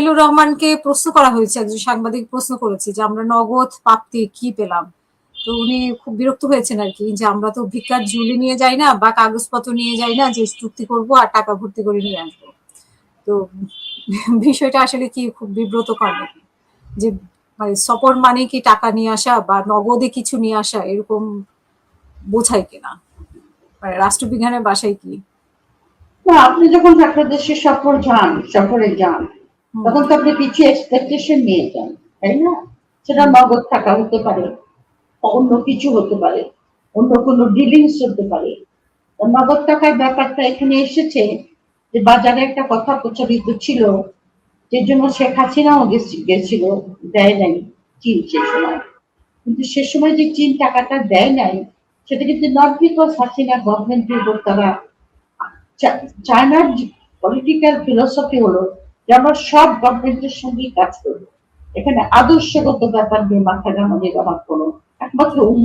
খলিলুর রহমানকে প্রশ্ন করা হয়েছে, একজন সাংবাদিক প্রশ্ন করেছে যে আমরা নগদ প্রাপ্তি কি পেলাম। তো উনি খুব বিরক্ত হয়েছেন আর কি, যে আমরা তো ভিক্ষার ঝুলি নিয়ে যাই না বা কাগজপত্র নিয়ে যাই না যে চুক্তি করব আর টাকা ভর্তি করে নিয়ে আসবো। তো বিষয়টা আসলে কি খুব বিব্রতকর নাকি, যে মানে সফর মানে কি টাকা নিয়ে আসা বা নগদে কিছু নিয়ে আসা, এরকম বোঝায় কিনা, মানে রাষ্ট্রবিজ্ঞানের বাসায় কি? না, আপনি যখন একটা দেশে সফরে যান, হুম তখন তো আপনি কিছু এক্সপেকটেশন নিয়ে যান, তাই না? সেটা হুম নগদ টাকা হতে পারে, অন্য কিছু হতে পারে, অন্য কোনো ডিলিংস হতে পারে। নগদ টাকার ব্যাপারটা এখানে এসেছে যে বাজারে একটা কথা প্রচলিত ছিল, যে জন্য শেখ হাসিনাও গেছিল, দেয় নাই চীন সে সময়। কিন্তু সে সময় যে চীন টাকাটা দেয় নাই, সেটা কিন্তু নট বিকজ হাসিনা গভর্নমেন্টের উপর তারা, চায়নার পলিটিক্যাল ফিলোসফি হলো যে আমরা সব গভর্নমেন্টের সঙ্গেই কাজ করবো, এখানে আদর্শগত ব্যাপার নিয়ে মাথা ঘামানোর আমার কোনো, একমাত্র হুম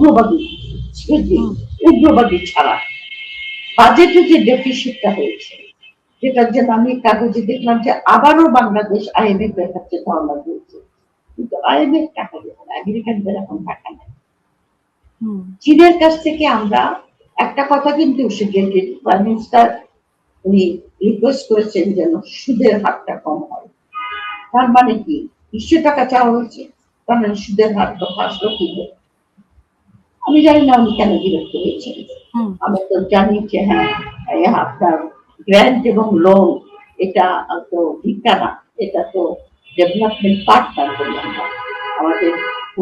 উগ্রবাদী ছাড়া। বাজেটে যে ডেফিসিটটা হয়েছে, যেটার জন্য আমি কাগজে দেখলাম যে আবারও বাংলাদেশ IMF এর কাছে ধর্ণা দিয়েছে, কিন্তু IMF টাকা দেবে না, আমেরিকানদের এখন টাকা নেই। হুম চীনের কাছ থেকে আমরা একটা কথা কিন্তু প্রাইম মিনিস্টার উনি রিকোয়েস্ট করেছেন যেন সুদের হারটা কম হয়। তার মানে কি, 200 টাকা চাওয়া হয়েছে, তার মানে সুদের হার তো আসলো কি? আমি জানি না উনি কেন বিরক্ত হয়েছেন। হুম আমি তো জানি যে হ্যাঁ, আপনার গ্র্যান্ট এবং লোন, এটা তো ভিক্ষা না, এটা তো ডেভেলপমেন্ট পার্টনার বলি আমরা, আমাদের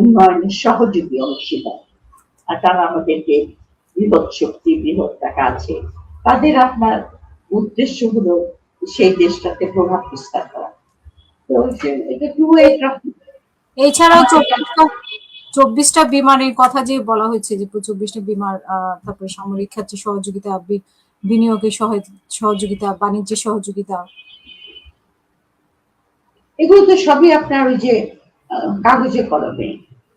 উন্নয়নের সহযোগী অংশীদার। আর তারা আমাদের যে বৃহৎ শক্তি, বৃহৎ টাকা আছে, তাদের আপনার উদ্দেশ্য হলো সেই দেশটাতে প্রভাব বিস্তার করা। তো এটা টু ওয়ে ট্রাফিক। এছাড়াও 24টা বিমানের কথা যে বলা হয়েছে, যে 24টা বিমান, তারপরে সামরিক ক্ষেত্রে সহযোগিতা, বিনিয়োগের সহযোগিতা, বাণিজ্যের সহযোগিতা। এগুলো তো সবই আপনার ওই যে কাগজে কলমে,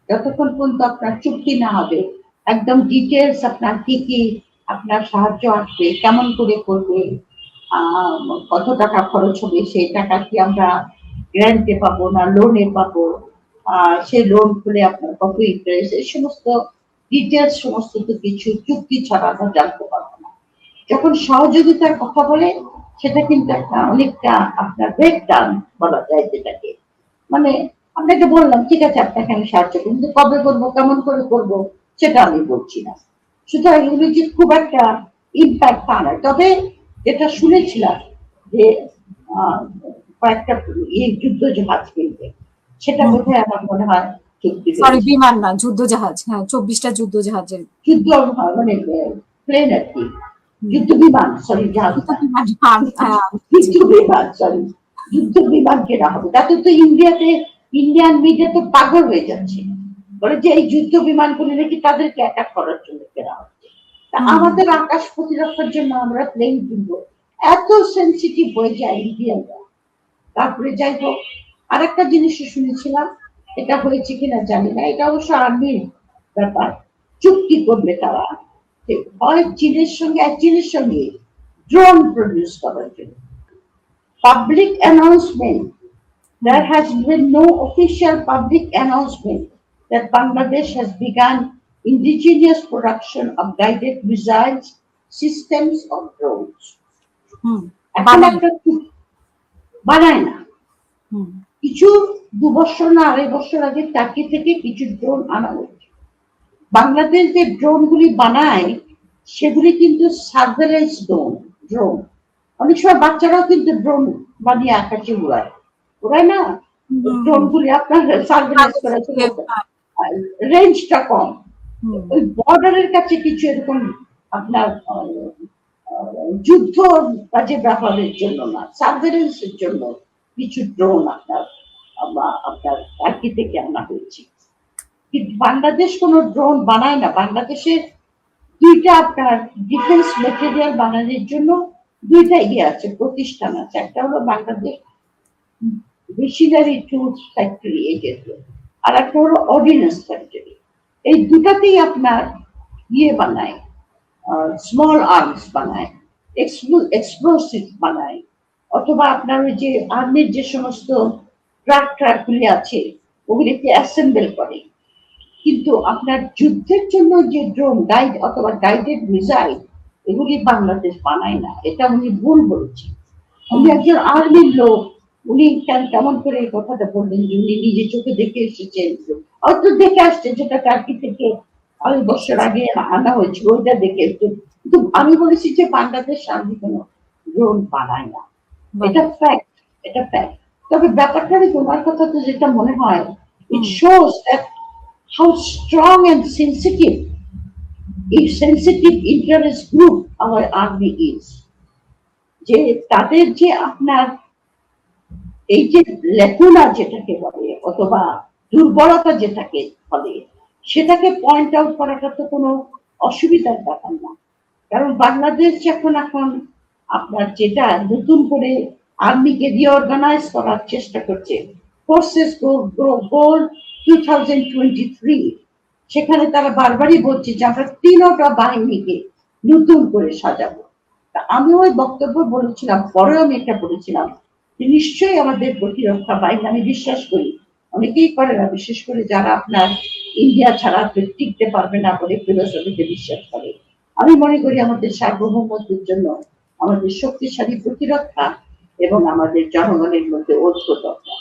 যতক্ষণ পর্যন্ত আপনার চুক্তি না হবে, একদম ডিটেলস আপনার কি কি আপনার সাহায্য আসবে, কেমন করে করবে, কত টাকা খরচ হবে, সেই টাকা কি আমরা গ্র্যান্টে পাবো না লোনে পাবো, সেই লোন খুলে আপনার কত ইন্টারেস্ট, এই সমস্ত ডিটেলস সমস্ত তো কিছু চুক্তি ছাড়া আমরা জানতে পারবো না। যখন সহযোগিতার কথা বলে, সেটা কিন্তু একটা অনেকটা আপনার ব্রেকডাউন বলা যায়, যেটাকে মানে আপনাকে বললাম ঠিক আছে আপনাকে আমি সাহায্য করবো, কিন্তু কবে করবো, কেমন করে করবো, সেটা আমি বলছি না। সুতরাং এগুলি যে খুব একটা ইম্প্যাক্ট তা নয়। তবে যেটা শুনেছিলাম যে কয়েকটা যুদ্ধ জাহাজ কিনবে, সেটা বোধহয় আমার মনে হয় চুক্তি সরি, হয়েছে। বিমান না, যুদ্ধ জাহাজ। হ্যাঁ, 24টা যুদ্ধ জাহাজের। যুদ্ধ মানে প্লেন আর কি, হুম, যুদ্ধ বিমান, সরি জাহাজ যুদ্ধ না, বিমান, হ্যাঁ, যুদ্ধ বিমান, সরি, যুদ্ধ বিমান কেনা হবে। তাতে তো ইন্ডিয়ান মিডিয়া তো পাগল হয়ে যাচ্ছে, বলে যে এই যুদ্ধ বিমানগুলো নাকি তাদেরকে অ্যাটাক করার জন্য কেনা হচ্ছে। তা হুম আমাদের আকাশ প্রতিরক্ষার জন্য আমরা প্লেন কিনবো, এত সেন্সিটিভ হয়ে যায় ইন্ডিয়ানরা। তারপরে যাই হোক, আরেকটা জিনিসও শুনেছিলাম, এটা হয়েছে কিনা জানি না, এটা অবশ্য আর্মির ব্যাপার, চুক্তি করবে তারা হয় চীনের সঙ্গে ড্রোন প্রডিউস করার জন্য। Public announcement, hmm there has been no official public announcement that Bangladesh has begun indigenous production of guided missiles, systems of drones. হুম এখন বানাই। একটা বানায় না, হুম কিছু 2 বছর না 2.5 বছর আগে টার্কি থেকে কিছু ড্রোন আনা হয়েছে। বাংলাদেশ যে ড্রোন গুলি বানায়, সেগুলি কিন্তু সার্ভেলেন্স ড্রোন। অনেক সময় বাচ্চারাও কিন্তু ড্রোন বানিয়ে আকাশে উড়ায়, উড়ায় না, ড্রোন হুম গুলি আপনার সার্ভেলেন্স কাগজ করে, দিয়ে, হ্যাঁ, রেঞ্জটা কম, হুম ওই বর্ডারের কাছে কিছু এরকম আপনার যুদ্ধ কাজে ব্যবহারের জন্য না, সার্ভেলেন্সের জন্য কিছু ড্রোন আপনার টার্কি থেকে আনা হয়েছে। কিন্তু বাংলাদেশ কোনো ড্রোন বানায় না। বাংলাদেশের দুইটা আপনার ডিফেন্স মেটেরিয়াল বানানোর জন্য দুইটা আছে, প্রতিষ্ঠান আছে। একটা হলো বাংলাদেশ মেশিনারি টুলস ফ্যাক্টরি, এই জাতীয়, আর একটা হলো অর্ডিন্যান্স ফ্যাক্টরি। এই দুটাতেই আপনার বানায়, স্মল আর্মস বানায়, এক্সপ্লোসিভ বানায়, অথবা আপনার ওই যে আর্মির যে সমস্ত ট্রাক গুলি আছে ওগুলিকে অ্যাসেম্বল করে, কিন্তু আপনার যুদ্ধের জন্য যে ড্রোন গাইড অথবা গাইডেড মিসাইল এগুলি বাংলাদেশ বানায় না, এটা উনি ভুল বলেছেন। উনি একজন আর্মির লোক, উনি কেমন করে এই কথাটা বললেন যে উনি নিজে চোখে দেখে এসেছেন? হয়তো দেখে আসছে, যেটা টার্কি থেকে 2 বছর আগে আনা হয়েছিল ওইটা দেখে এসেছেন, কিন্তু আমি বলেছি যে বাংলাদেশ আর্মি কোনো ড্রোন বানায় না, এটা ফ্যাক্ট, এটা ফ্যাক্ট। তবে ব্যাপারটা তোমার কথা তো যেটা মনে হয়, it shows that how strong and sensitive interest group our army is, যে তাদের যে আপনার এই যে লেকুনা যেটাকে বলে অথবা দুর্বলতা যেটাকে বলে সেটাকে পয়েন্ট আউট করাটা তো কোনো অসুবিধার ব্যাপার না। কারণ বাংলাদেশ এখন আপনার যেটা নতুন করে আর্মিকে রিঅর্গানাইজ করার চেষ্টা করছে, ফোর্সেস গোল 2023, সেখানে তারা বারবারই বলছে যে আমরা 3টা বাহিনীকে নতুন করে সাজাবো। আমি ওই বক্তব্য বলেছিলাম, পরেও আমি এটা বলেছিলাম যে নিশ্চয়ই আমাদের প্রতিরক্ষা বাহিনী, আমি বিশ্বাস করি অনেকেই করে না, বিশেষ করে যারা আপনার ইন্ডিয়া ছাড়া টিকতে পারবে না বলে ফিলোসফিতে বিশ্বাস করে। আমি মনে করি আমাদের সার্বভৌমত্বের জন্য আমাদের শক্তিশালী প্রতিরক্ষা এবং আমাদের জনগণের মধ্যে ঐক্য দরকার।